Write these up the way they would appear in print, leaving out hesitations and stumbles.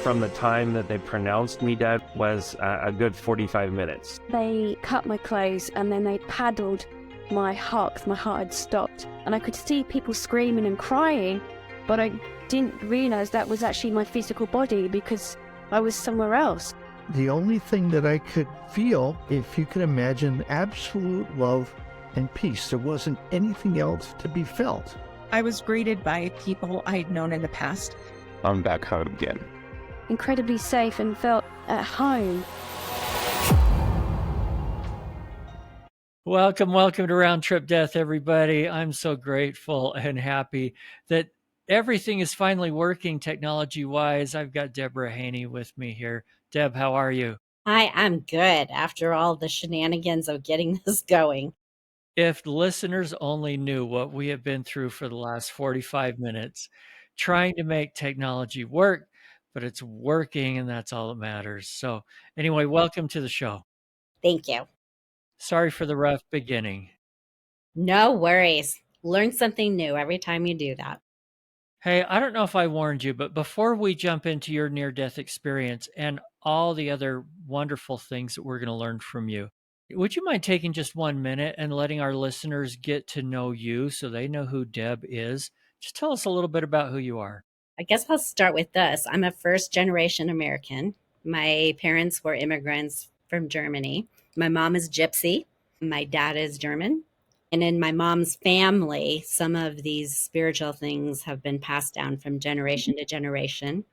From the time that they pronounced me dead was a good 45 minutes. They cut my clothes and then they paddled my heart, 'cause my heart had stopped. And I could see people screaming and crying, but I didn't realise that was actually my physical body because I was somewhere else. The only thing that I could feel, if you could imagine, absolute love and peace. There wasn't anything else to be felt. I was greeted by people I'd known in the past. I'm back home again. Incredibly safe and felt at home. Welcome to Round Trip Death, everybody. I'm so grateful and happy that everything is finally working technology-wise. I've got Deborah Hanie with me here. Deb, how are you? Hi, I'm good after all the shenanigans of getting this going. If listeners only knew what we have been through for the last 45 minutes, trying to make technology work, but it's working and that's all that matters. So anyway, welcome to the show. Thank you. Sorry for the rough beginning. No worries. Learn something new every time you do that. Hey, I don't know if I warned you, but before we jump into your near-death experience and all the other wonderful things that we're going to learn from you, would you mind taking just 1 minute and letting our listeners get to know you so they know who Deb is? Just tell us a little bit about who you are. I guess I'll start with this. I'm a first-generation American. My parents were immigrants from Germany. My mom is Gypsy. My dad is German. And in my mom's family, some of these spiritual things have been passed down from generation to generation.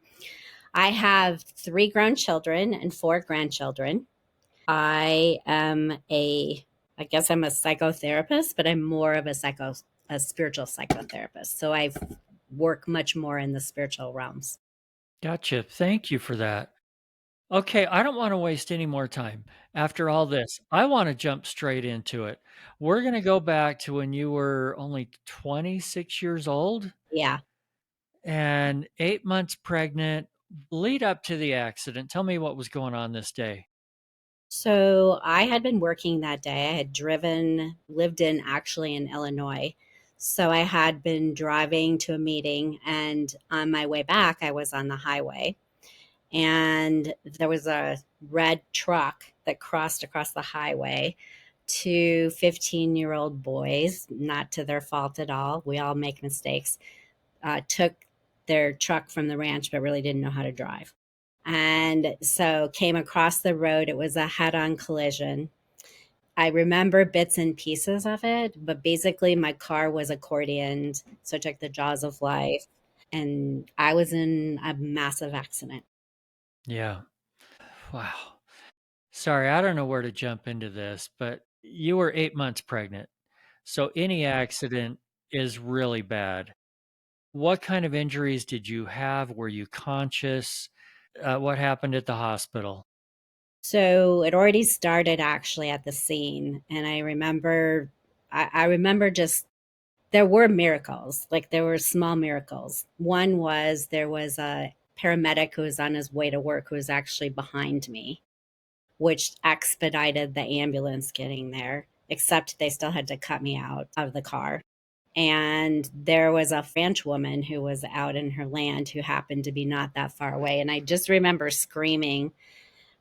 I have 3 grown children and 4 grandchildren. I guess I'm a psychotherapist, but I'm more of a spiritual psychotherapist. So I work much more in the spiritual realms. Gotcha. Thank you for that. Okay, I don't want to waste any more time. After all this, I want to jump straight into it. We're going to go back to when you were only 26 years old Yeah. and 8 months pregnant. Lead up to the accident. Tell me what was going on this day. So I had been working that day. I had lived actually in Illinois. So I had been driving to a meeting, and on my way back, I was on the highway. And there was a red truck that crossed across the highway. 2 15-year-old boys, not to their fault at all, we all make mistakes, took their truck from the ranch but really didn't know how to drive. And so came across the road. It was a head-on collision. I remember bits and pieces of it, but basically my car was accordioned, so I took the jaws of life, and I was in a massive accident. Yeah. Wow. Sorry, I don't know where to jump into this, but you were 8 months pregnant. So any accident is really bad. What kind of injuries did you have? Were you conscious? What happened at the hospital? So it already started actually at the scene. And I remember just, there were miracles, like there were small miracles. One was there was a paramedic who was on his way to work who was actually behind me, which expedited the ambulance getting there, except they still had to cut me out of the car. And there was a French woman who was out in her land who happened to be not that far away. And I just remember screaming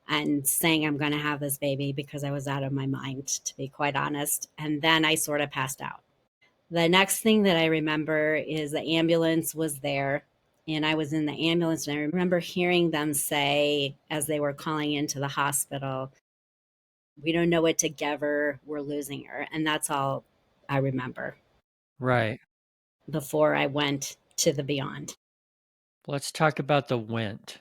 and saying, I'm going to have this baby, because I was out of my mind, to be quite honest. And then I sort of passed out. The next thing that I remember is the ambulance was there, and I was in the ambulance, and I remember hearing them say, as they were calling into the hospital, we don't know what to give her, we're losing her. And that's all I remember. Right. Before I went to the beyond. Let's talk about the went.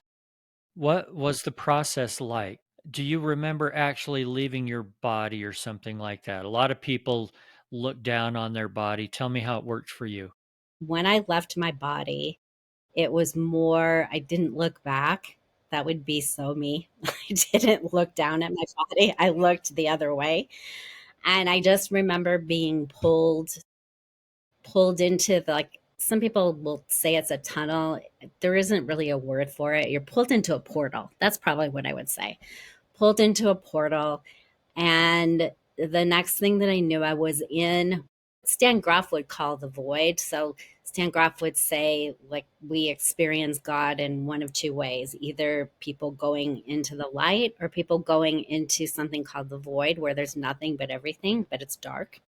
What was the process like? Do you remember actually leaving your body or something like that? A lot of people look down on their body. Tell me how it worked for you. When I left my body, it was more, I didn't look back. That would be so me. I didn't look down at my body. I looked the other way. And I just remember being pulled into the, like, some people will say it's a tunnel. There isn't really a word for it. You're pulled into a portal. That's probably what I would say. Pulled into a portal. And the next thing that I knew, I was in, Stan Grof would call the void. So Stan Grof would say, like, we experience God in one of two ways, either people going into the light or people going into something called the void, where there's nothing but everything, but it's dark.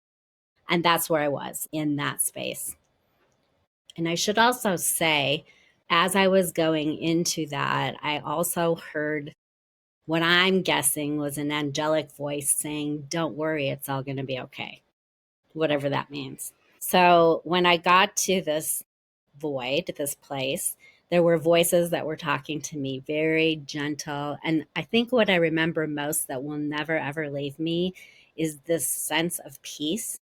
And that's where I was, in that space. And I should also say, as I was going into that, I also heard what I'm guessing was an angelic voice saying, don't worry, it's all going to be okay, whatever that means. So when I got to this void, this place, there were voices that were talking to me, very gentle. And I think what I remember most that will never, ever leave me is this sense of peace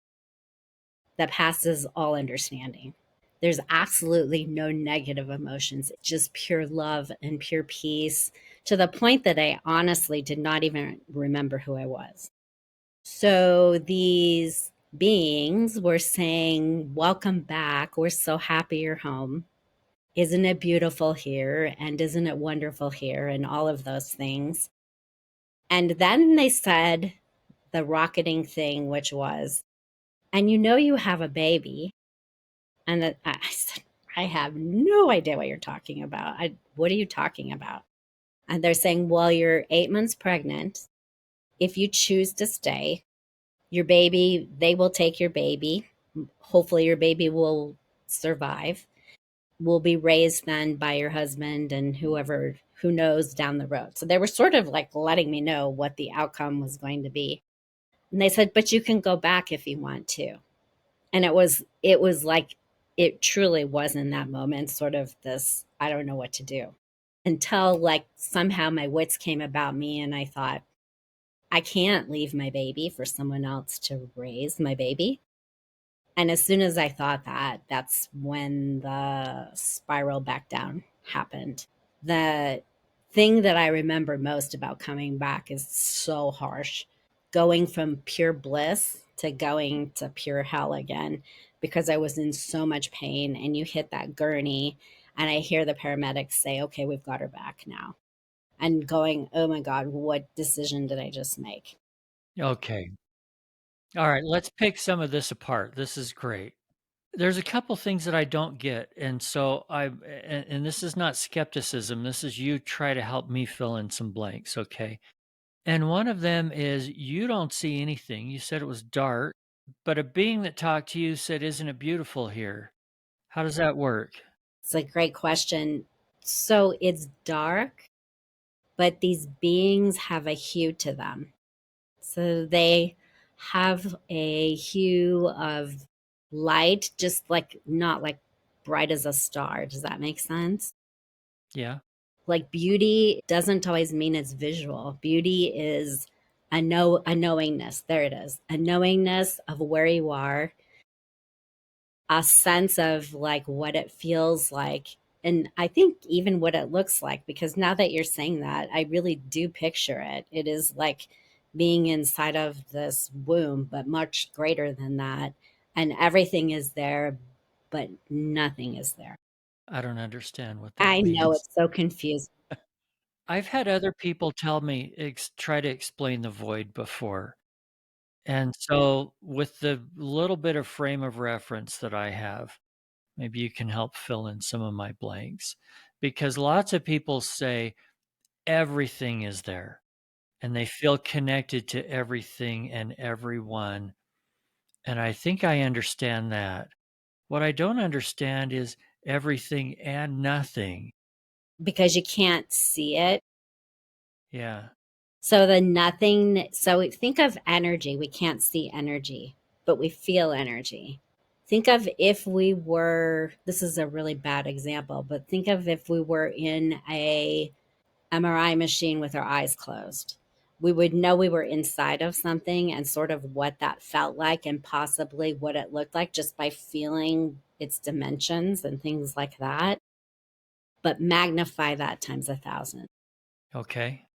that passes all understanding. There's absolutely no negative emotions, just pure love and pure peace, to the point that I honestly did not even remember who I was. So these beings were saying, welcome back. We're so happy you're home. Isn't it beautiful here? And isn't it wonderful here? And all of those things. And then they said the rocketing thing, which was, and you know you have a baby. And I said, I have no idea what you're talking about. What are you talking about? And they're saying, well, you're 8 months pregnant. If you choose to stay, your baby, they will take your baby. Hopefully your baby will survive, will be raised then by your husband and whoever, who knows down the road. So they were sort of like letting me know what the outcome was going to be. And they said, but you can go back if you want to. And it was like, it truly was in that moment sort of this, I don't know what to do, until like somehow my wits came about me and I thought, I can't leave my baby for someone else to raise my baby. And as soon as I thought that, that's when the spiral back down happened. The thing that I remember most about coming back is so harsh, going from pure bliss to going to pure hell again, because I was in so much pain. And you hit that gurney and I hear the paramedics say, okay, we've got her back now. And going, oh my God, what decision did I just make? Okay. All right, let's pick some of this apart. This is great. There's a couple things that I don't get, and so and this is not skepticism. This is you try to help me fill in some blanks, okay? And one of them is you don't see anything. You said it was dark, but a being that talked to you said, "Isn't it beautiful here?" How does that work? It's a great question. So it's dark, but these beings have a hue to them. So they have a hue of light, just like not like bright as a star. Does that make sense? Yeah. Like beauty doesn't always mean it's visual. Beauty is a knowingness. There it is. A knowingness of where you are, a sense of like what it feels like. And I think even what it looks like, because now that you're saying that, I really do picture it. It is like being inside of this womb, but much greater than that. And everything is there, but nothing is there. I don't understand what that I know means. it's so confusing. I've had other people tell me try to explain the void before. And so with the little bit of frame of reference that I have, maybe you can help fill in some of my blanks, because lots of people say everything is there and they feel connected to everything and everyone. And I think I understand that. What I don't understand is everything and nothing. Because you can't see it. Yeah. So the nothing, so think of energy. We can't see energy, but we feel energy. Think of if we were, this is a really bad example, but think of if we were in a MRI machine with our eyes closed. We would know we were inside of something and sort of what that felt like and possibly what it looked like just by feeling its dimensions and things like that. But magnify that times 1,000. Okay.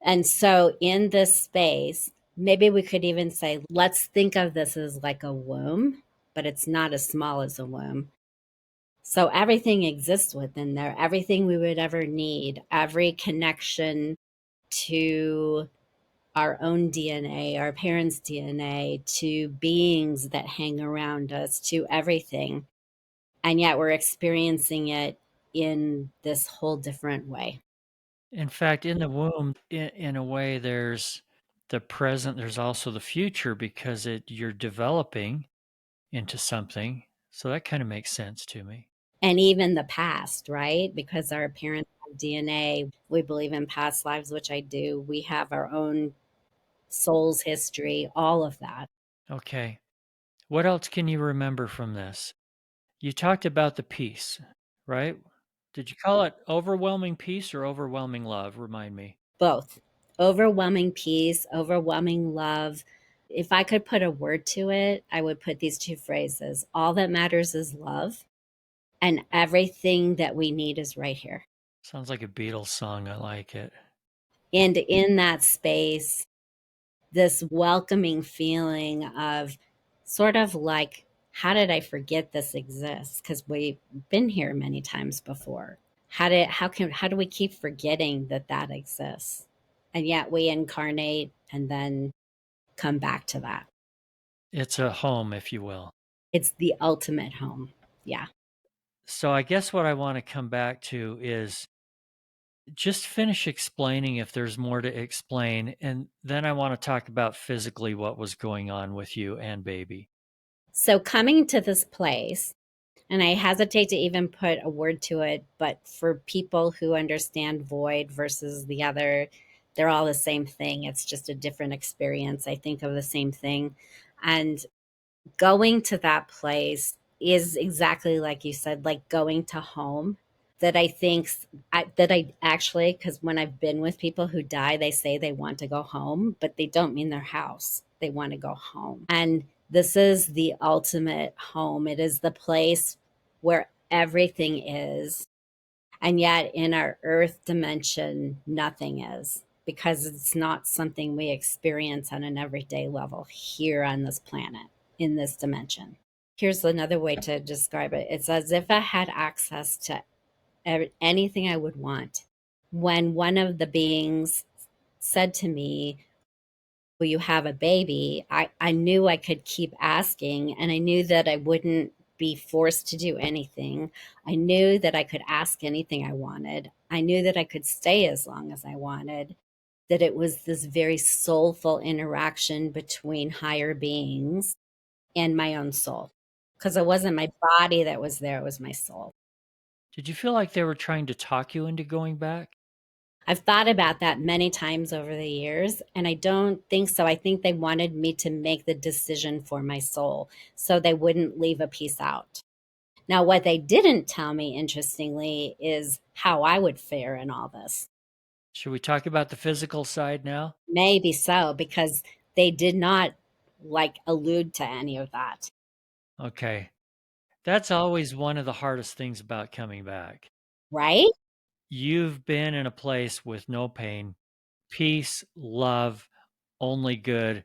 And so in this space, maybe we could even say, let's think of this as like a womb, but it's not as small as a womb. So everything exists within there, everything we would ever need, every connection to our own DNA, our parents' DNA, to beings that hang around us, to everything. And yet we're experiencing it in this whole different way. In fact, in the womb, in a way, there's the present, there's also the future because you're developing into something. So that kind of makes sense to me. And even the past, right? Because our parents have DNA, we believe in past lives, which I do. We have our own soul's history, all of that. Okay. What else can you remember from this? You talked about the peace, right? Did you call it overwhelming peace or overwhelming love? Remind me. Both overwhelming peace, overwhelming love. If I could put a word to it, I would put these two phrases: all that matters is love, and everything that we need is right here. Sounds like a Beatles song. I like it. And in that space, this welcoming feeling of sort of like, how did I forget this exists? Because we've been here many times before. How do we keep forgetting that that exists? And yet we incarnate and then come back to that. It's a home, if you will. It's the ultimate home. Yeah. So I guess what I want to come back to is just finish explaining if there's more to explain. And then I want to talk about physically what was going on with you and baby. So coming to this place, and I hesitate to even put a word to it, but for people who understand void versus the other, they're all the same thing. It's just a different experience. I think of the same thing. And going to that place is exactly like you said, like going to home. That I think that I actually, because when I've been with people who die, they say they want to go home, but they don't mean their house. They want to go home. And this is the ultimate home. It is the place where everything is. And yet in our earth dimension, nothing is, because it's not something we experience on an everyday level here on this planet, in this dimension. Here's another way to describe it. It's as if I had access to anything I would want. When one of the beings said to me, will you have a baby? I knew I could keep asking, and I knew that I wouldn't be forced to do anything. I knew that I could ask anything I wanted. I knew that I could stay as long as I wanted, that it was this very soulful interaction between higher beings and my own soul. Because it wasn't my body that was there, it was my soul. Did you feel like they were trying to talk you into going back? I've thought about that many times over the years, and I don't think so. I think they wanted me to make the decision for my soul so they wouldn't leave a piece out. Now, what they didn't tell me, interestingly, is how I would fare in all this. Should we talk about the physical side now? Maybe so, because they did not like allude to any of that. Okay. That's always one of the hardest things about coming back. Right? You've been in a place with no pain, peace, love, only good.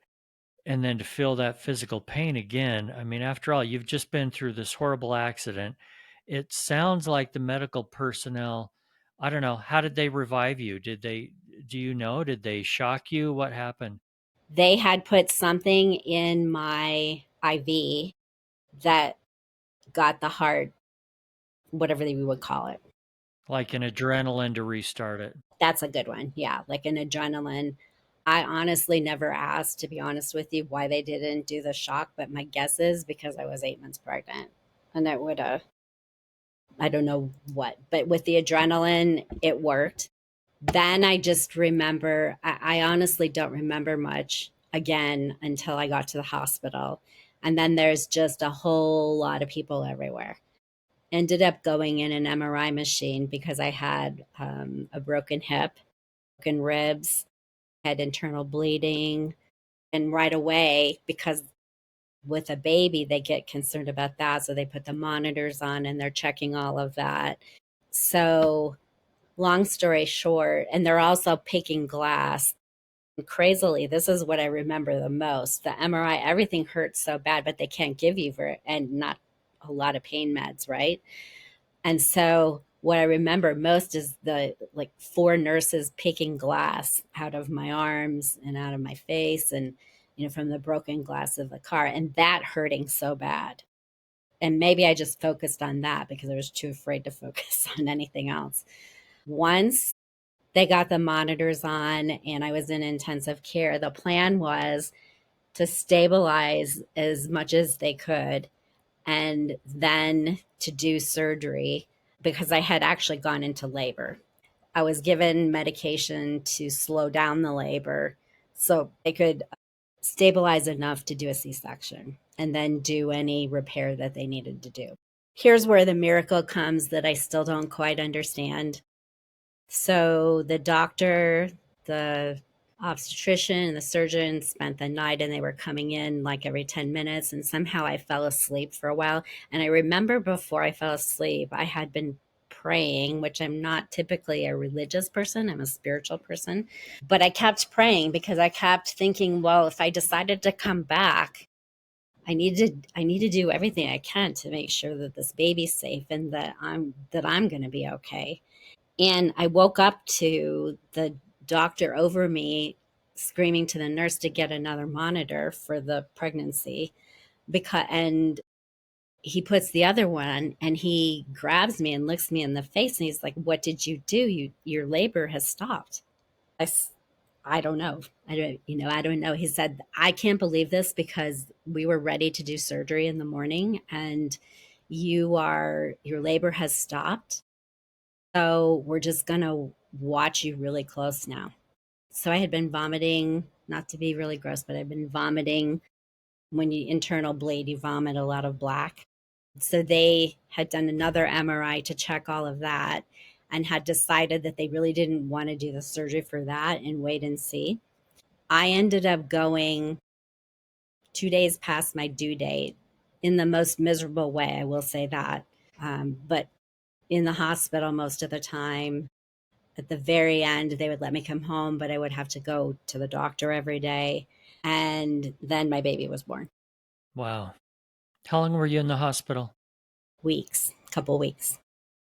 And then to feel that physical pain again. I mean, after all, you've just been through this horrible accident. It sounds like the medical personnel, I don't know, how did they revive you? Do you know, did they shock you? What happened? They had put something in my IV that got the heart, whatever you would call it. Like an adrenaline to restart it. That's a good one. Yeah, like an adrenaline. I honestly never asked, to be honest with you, why they didn't do the shock, but my guess is because I was 8 months pregnant. And it would have, I don't know what, but with the adrenaline, it worked. Then I just remember, I honestly don't remember much again until I got to the hospital. And then there's just a whole lot of people everywhere. Ended up going in an MRI machine because I had a broken hip, broken ribs, had internal bleeding. And right away, because with a baby, they get concerned about that. So they put the monitors on and they're checking all of that. So long story short, and they're also picking glass. And crazily, this is what I remember the most. The MRI, everything hurts so bad, but they can't give you and not a lot of pain meds, right? And so what I remember most is the like 4 nurses picking glass out of my arms and out of my face and, from the broken glass of the car, and that hurting so bad. And maybe I just focused on that because I was too afraid to focus on anything else. Once they got the monitors on and I was in intensive care, the plan was to stabilize as much as they could and then to do surgery because I had actually gone into labor. I was given medication to slow down the labor so they could stabilize enough to do a C-section and then do any repair that they needed to do. Here's where the miracle comes that I still don't quite understand. So the doctor, the obstetrician, and the surgeon spent the night and they were coming in like every 10 minutes. And somehow I fell asleep for a while. And I remember before I fell asleep, I had been praying, which I'm not typically a religious person, I'm a spiritual person. But I kept praying because I kept thinking, well, if I decided to come back, I need to do everything I can to make sure that this baby's safe and that I'm going to be okay. And I woke up to the doctor over me screaming to the nurse to get another monitor for the pregnancy and he puts the other one and he grabs me and looks me in the face and he's like, "What did you do? Your labor has stopped." I don't know. I don't know. He said, "I can't believe this because we were ready to do surgery in the morning and your labor has stopped. So we're just going to watch you really close now." So I had been vomiting, not to be really gross, but I've been vomiting. When you internal bleed, you vomit a lot of black. So they had done another MRI to check all of that and had decided that they really didn't want to do the surgery for that and wait and see. I ended up going 2 days past my due date in the most miserable way, I will say that. But in the hospital most of the time. At the very end, they would let me come home, but I would have to go to the doctor every day. And then my baby was born. Wow. How long were you in the hospital? Couple weeks.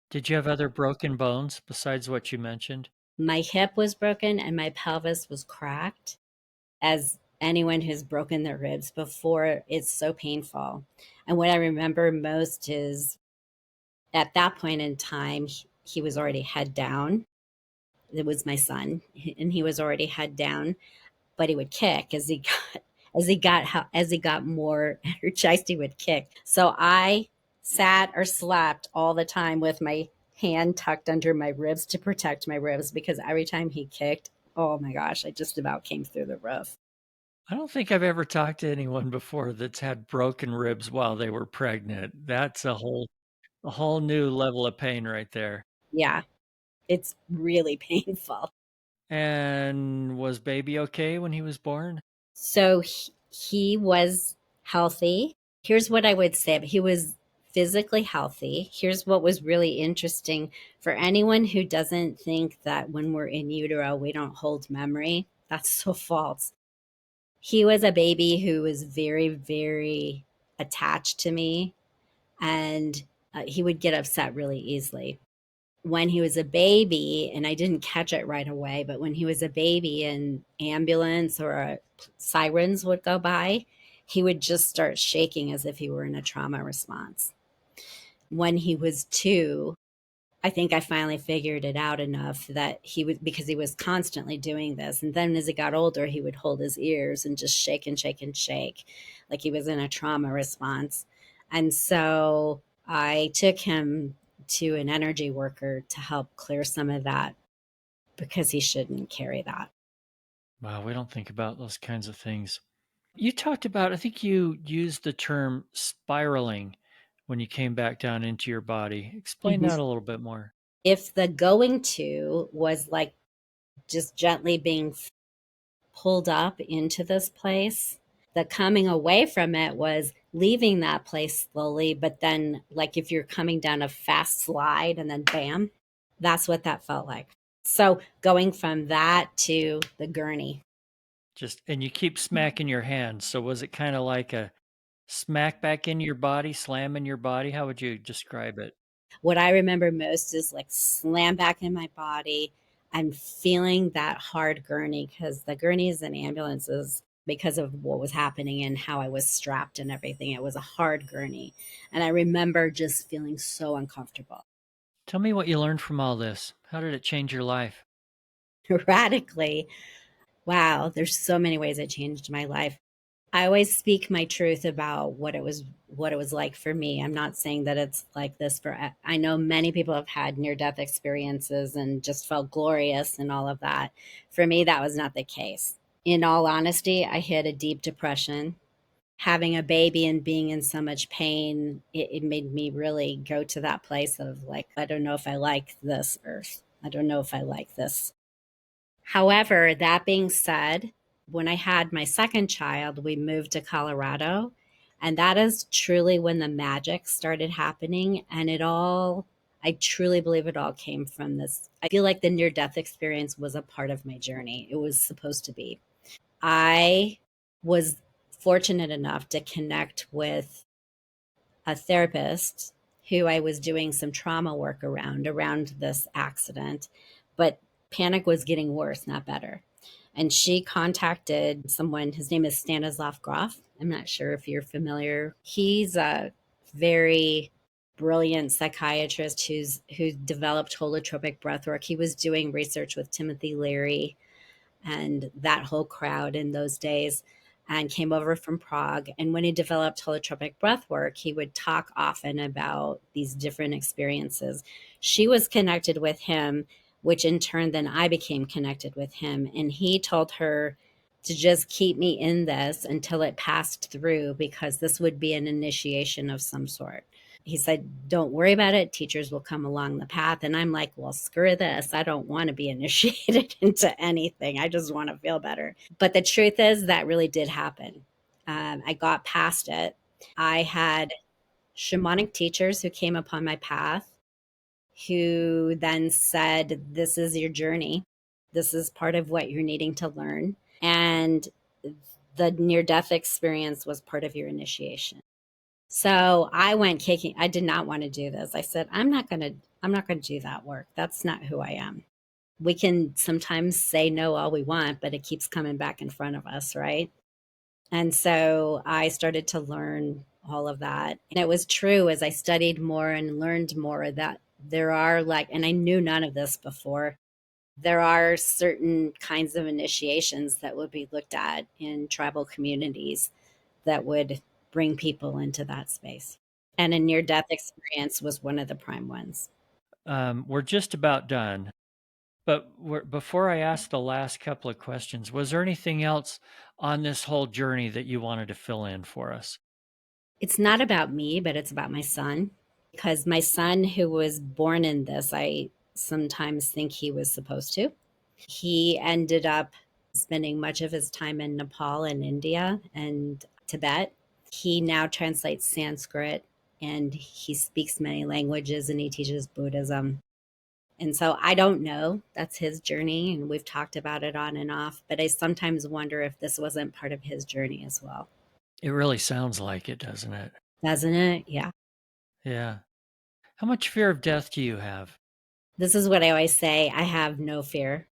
Did you have other broken bones besides what you mentioned? My hip was broken and my pelvis was cracked. As anyone who's broken their ribs before, it's so painful. And what I remember most is at that point in time, he was already head down. It was my son, and he was already head down, but he would kick as he got more energized, he would kick. So I sat or slept all the time with my hand tucked under my ribs to protect my ribs because every time he kicked, oh my gosh, I just about came through the roof. I don't think I've ever talked to anyone before that's had broken ribs while they were pregnant. That's a whole new level of pain right there. Yeah, it's really painful. And was baby okay when he was born? So he was healthy. Here's what I would say. He was physically healthy. Here's what was really interesting for anyone who doesn't think that when we're in utero, we don't hold memory. That's so false. He was a baby who was very, very attached to me, and he would get upset really easily. When he was a baby, and I didn't catch it right away, but when he was a baby and ambulance or sirens would go by, he would just start shaking as if he were in a trauma response. When he was 2, I think I finally figured it out enough that because he was constantly doing this. And then as he got older, he would hold his ears and just shake and shake and shake like he was in a trauma response. And so I took him to an energy worker to help clear some of that because he shouldn't carry that. Wow, we don't think about those kinds of things. You talked about, I think you used the term spiraling when you came back down into your body. Explain Mhm. that a little bit more. If the going to was like just gently being pulled up into this place, the coming away from it was leaving that place slowly. But then, like if you're coming down a fast slide and then bam, that's what that felt like. So going from that to the gurney. And you keep smacking your hands. So was it kind of like a smack back in your body, slam in your body? How would you describe it? What I remember most is like slam back in my body and feeling that hard gurney because the gurneys and ambulances, because of what was happening and how I was strapped and everything. It was a hard gurney. And I remember just feeling so uncomfortable. Tell me what you learned from all this. How did it change your life? Radically. Wow, there's so many ways it changed my life. I always speak my truth about what it was like for me. I'm not saying that it's like this for I know many people have had near death experiences and just felt glorious and all of that. For me that was not the case. In all honesty, I hit a deep depression. Having a baby and being in so much pain, it made me really go to that place of like, I don't know if I like this earth. I don't know if I like this. However, that being said, when I had my second child, we moved to Colorado. And that is truly when the magic started happening. And I truly believe it all came from this. I feel like the near death experience was a part of my journey. It was supposed to be. I was fortunate enough to connect with a therapist who I was doing some trauma work around this accident, but panic was getting worse, not better. And she contacted someone, his name is Stanislav Grof. I'm not sure if you're familiar. He's a very brilliant psychiatrist who developed holotropic breathwork. He was doing research with Timothy Leary and that whole crowd in those days, and came over from Prague. And when he developed holotropic breathwork, he would talk often about these different experiences. She was connected with him, which in turn then I became connected with him. And he told her to just keep me in this until it passed through, because this would be an initiation of some sort. He said, don't worry about it. Teachers will come along the path. And I'm like, well, screw this. I don't want to be initiated into anything. I just want to feel better. But the truth is that really did happen. I got past it. I had shamanic teachers who came upon my path who then said, this is your journey. This is part of what you're needing to learn. And the near-death experience was part of your initiation. So I went kicking. I did not want to do this. I said, I'm not going to do that work. That's not who I am. We can sometimes say no all we want, but it keeps coming back in front of us, right? And so I started to learn all of that. And it was true as I studied more and learned more that there are and I knew none of this before, there are certain kinds of initiations that would be looked at in tribal communities that would bring people into that space. And a near-death experience was one of the prime ones. We're just about done. But before I ask the last couple of questions, was there anything else on this whole journey that you wanted to fill in for us? It's not about me, but it's about my son. Because my son, who was born in this, I sometimes think he was supposed to. He ended up spending much of his time in Nepal and India and Tibet. He now translates Sanskrit and he speaks many languages and he teaches Buddhism. And so I don't know. That's his journey. And we've talked about it on and off. But I sometimes wonder if this wasn't part of his journey as well. It really sounds like it, doesn't it? Doesn't it? Yeah. Yeah. How much fear of death do you have? This is what I always say. I have no fear.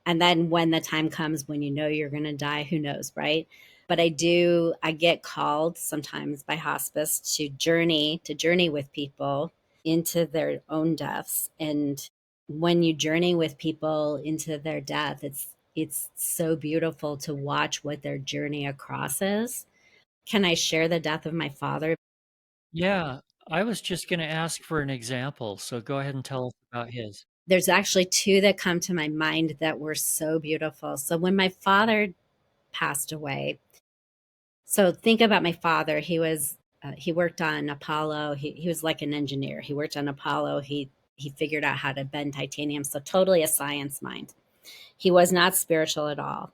And then when the time comes when you know you're going to die, who knows, right? But I get called sometimes by hospice to journey with people into their own deaths. And when you journey with people into their death, it's so beautiful to watch what their journey across is. Can I share the death of my father? Yeah, I was just going to ask for an example. So go ahead and tell us about his. There's actually two that come to my mind that were so beautiful. So when my father passed away, so think about my father. He worked on Apollo. He was like an engineer. He worked on Apollo. He figured out how to bend titanium. So totally a science mind. He was not spiritual at all.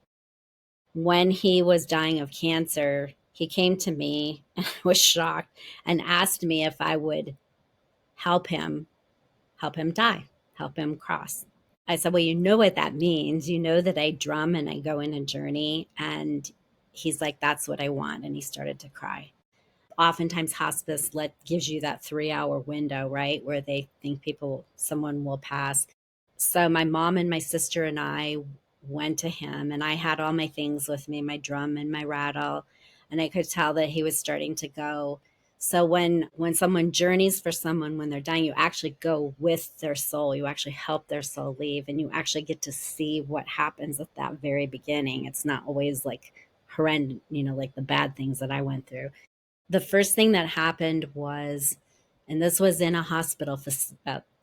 When he was dying of cancer, he came to me and was shocked and asked me if I would help him die, help him cross. I said, well, you know what that means. You know that I drum and I go in a journey. And he's like, that's what I want. And he started to cry. Oftentimes hospice gives you that 3-hour window, right? Where they think someone will pass. So my mom and my sister and I went to him, and I had all my things with me, my drum and my rattle, and I could tell that he was starting to go. So when someone journeys for someone when they're dying, you actually go with their soul. You actually help their soul leave, and you actually get to see what happens at that very beginning. It's not always like horrendous, like the bad things that I went through. The first thing that happened was, and this was in a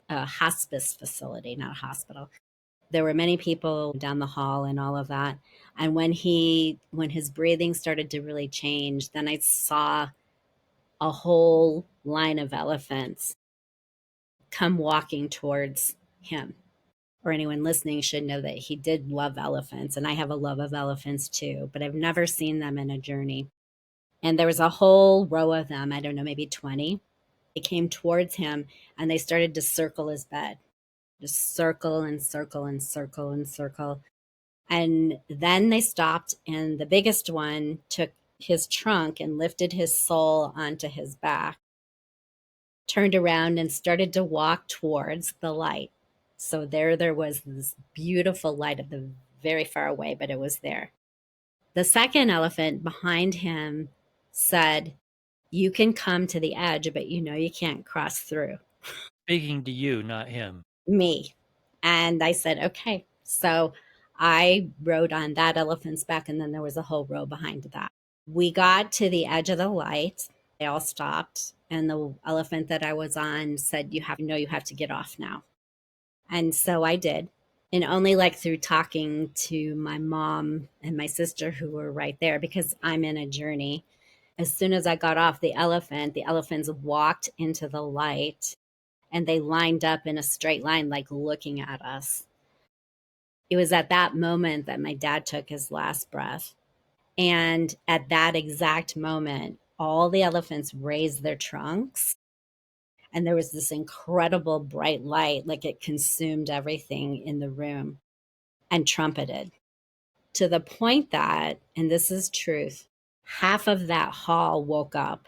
a hospice facility, not a hospital. There were many people down the hall and all of that. And when his breathing started to really change, then I saw a whole line of elephants come walking towards him. Or anyone listening should know that he did love elephants, and I have a love of elephants too, but I've never seen them in a journey. And there was a whole row of them, I don't know, maybe 20. They came towards him and they started to circle his bed, just circle and circle and circle and circle. And then they stopped, and the biggest one took his trunk and lifted his soul onto his back, turned around and started to walk towards the light. So there was this beautiful light of the very far away, but it was there. The second elephant behind him said, "You can come to the edge, but you can't cross through." Speaking to you, not him. Me. And I said, okay. So I rode on that elephant's back, and then there was a whole row behind that. We got to the edge of the light. They all stopped, and the elephant that I was on said, you have to get off now. And so I did. And only like through talking to my mom and my sister who were right there, because I'm in a journey. As soon as I got off the elephants walked into the light, and they lined up in a straight line, like looking at us. It was at that moment that my dad took his last breath. And at that exact moment, all the elephants raised their trunks. And there was this incredible bright light, like it consumed everything in the room, and trumpeted to the point that, and this is truth, half of that hall woke up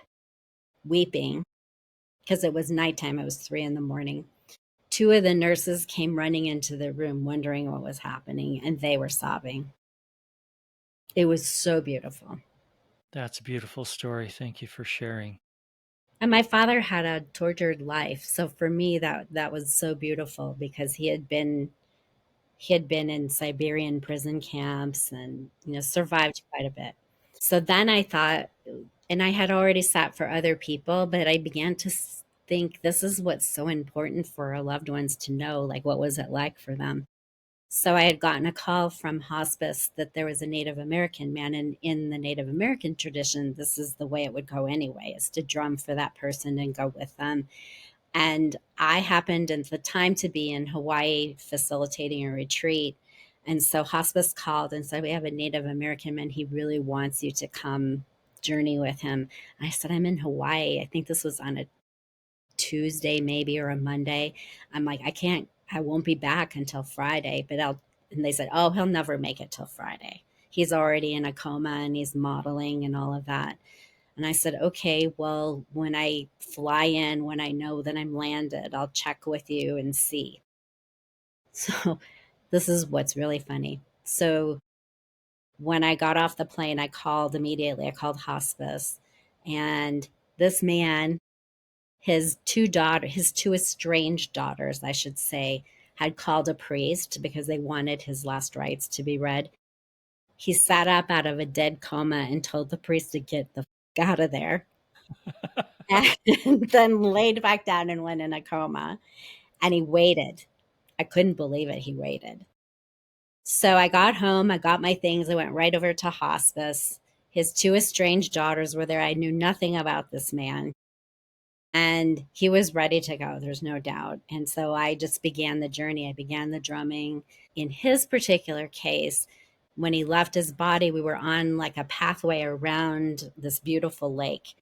weeping because it was nighttime. It was 3 a.m. Two of the nurses came running into the room wondering what was happening, and they were sobbing. It was so beautiful. That's a beautiful story. Thank you for sharing. And my father had a tortured life. So for me, that was so beautiful, because he had been in Siberian prison camps and, survived quite a bit. So then I thought, and I had already sat for other people, but I began to think, this is what's so important for our loved ones to know, like what was it like for them. So I had gotten a call from hospice that there was a Native American man, and in the Native American tradition, this is the way it would go anyway, is to drum for that person and go with them. And I happened at the time to be in Hawaii facilitating a retreat. And so hospice called and said, we have a Native American man. He really wants you to come journey with him. And I said, I'm in Hawaii. I think this was on a Tuesday maybe, or a Monday. I'm like, I won't be back until Friday, and they said, oh, he'll never make it till Friday. He's already in a coma and he's modeling and all of that. And I said, okay, well, when I fly in, when I know that I'm landed, I'll check with you and see. So this is what's really funny. So when I got off the plane, I called immediately. I called hospice. And this man, his two estranged daughters, I should say, had called a priest because they wanted his last rites to be read. He sat up out of a dead coma and told the priest to get the fuck out of there. And then laid back down and went in a coma. And he waited. I couldn't believe it. He waited. So I got home. I got my things. I went right over to hospice. His two estranged daughters were there. I knew nothing about this man. And he was ready to go, there's no doubt. And so I just began the journey. I began the drumming. In his particular case, when he left his body, we were on like a pathway around this beautiful lake.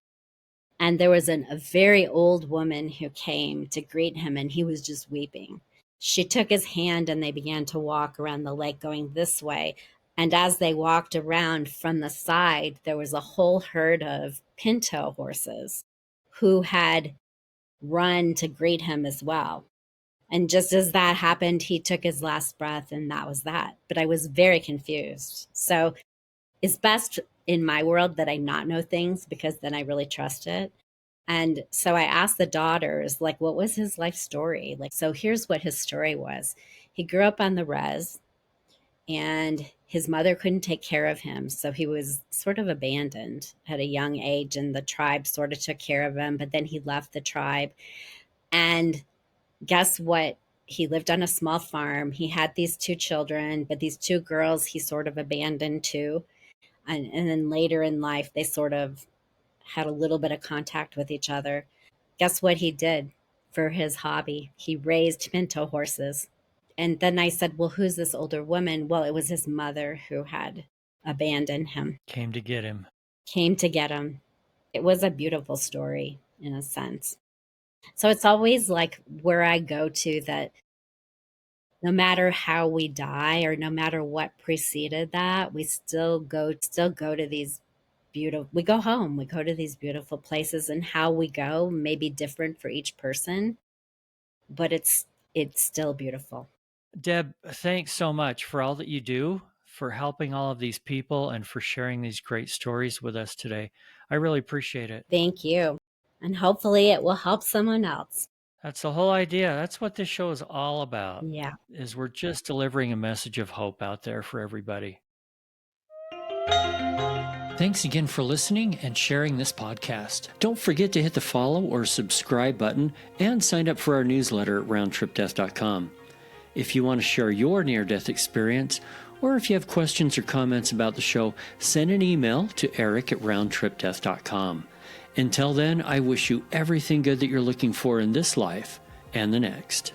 And there was a very old woman who came to greet him, and he was just weeping. She took his hand and they began to walk around the lake going this way. And as they walked around from the side, there was a whole herd of pinto horses who had run to greet him as well. And just as that happened, he took his last breath, and that was that. But I was very confused. So it's best in my world that I not know things, because then I really trust it. And so I asked the daughters, like, what was his life story? Like, so here's what his story was. He grew up on the res, and his mother couldn't take care of him. So he was sort of abandoned at a young age, and the tribe sort of took care of him, but then he left the tribe. And guess what? He lived on a small farm. He had these 2 children, but these 2 girls he sort of abandoned too. And then later in life, they sort of had a little bit of contact with each other. Guess what he did for his hobby? He raised pinto horses. And then I said, well, who's this older woman? Well, it was his mother who had abandoned him, Came to get him. came to get him. It was a beautiful story in a sense. So it's always like where I go to, that no matter how we die or no matter what preceded that, we still go to these beautiful, we go home, we go to these beautiful places, and how we go may be different for each person, but it's still beautiful. Deb, thanks so much for all that you do, for helping all of these people, and for sharing these great stories with us today. I really appreciate it. Thank you. And hopefully it will help someone else. That's the whole idea. That's what this show is all about. Yeah. Is we're just delivering a message of hope out there for everybody. Thanks again for listening and sharing this podcast. Don't forget to hit the follow or subscribe button and sign up for our newsletter at roundtripdeath.com. If you want to share your near-death experience, or if you have questions or comments about the show, send an email to eric@roundtripdeath.com. Until then, I wish you everything good that you're looking for in this life and the next.